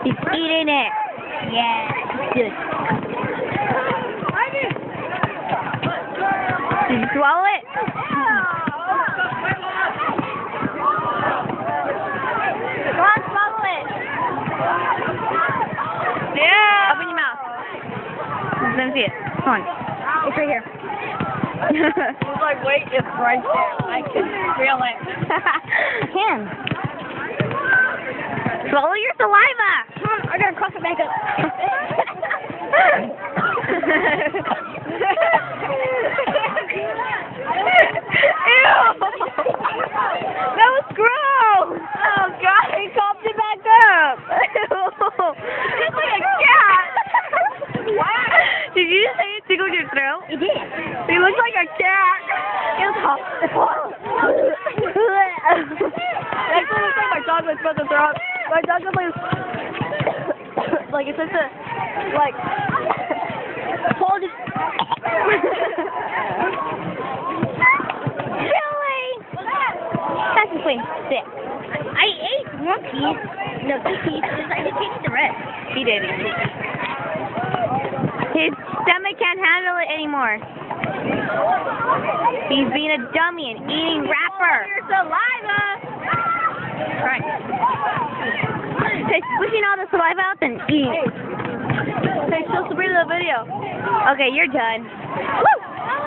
He's eating it. Yeah. Good. Did you swallow it? Come on, swallow it. Yeah. Open your mouth. Let me see it. Come on. It's right here. It's like, wait, it's right there. I can feel it. I can. Swallow your saliva. Come on, I gotta cross it back up. Ew! That was gross! Oh god, he coughed it back up! It's like a cat! Did you just say it tickled your throat? It did. He looks like a cat! That's what looks like my dog was supposed to throw up. My dog was like it's such a like hold it. Really? That's between six. I ate one piece. No, 2 pieces. I didn't eat the rest. He did eat it. His stomach can't handle it anymore. He's being a dummy and eating wrapper. Your saliva. Right. He's pushing all the saliva out and eating it. Hey, show Sabrina the video. Okay, you're done.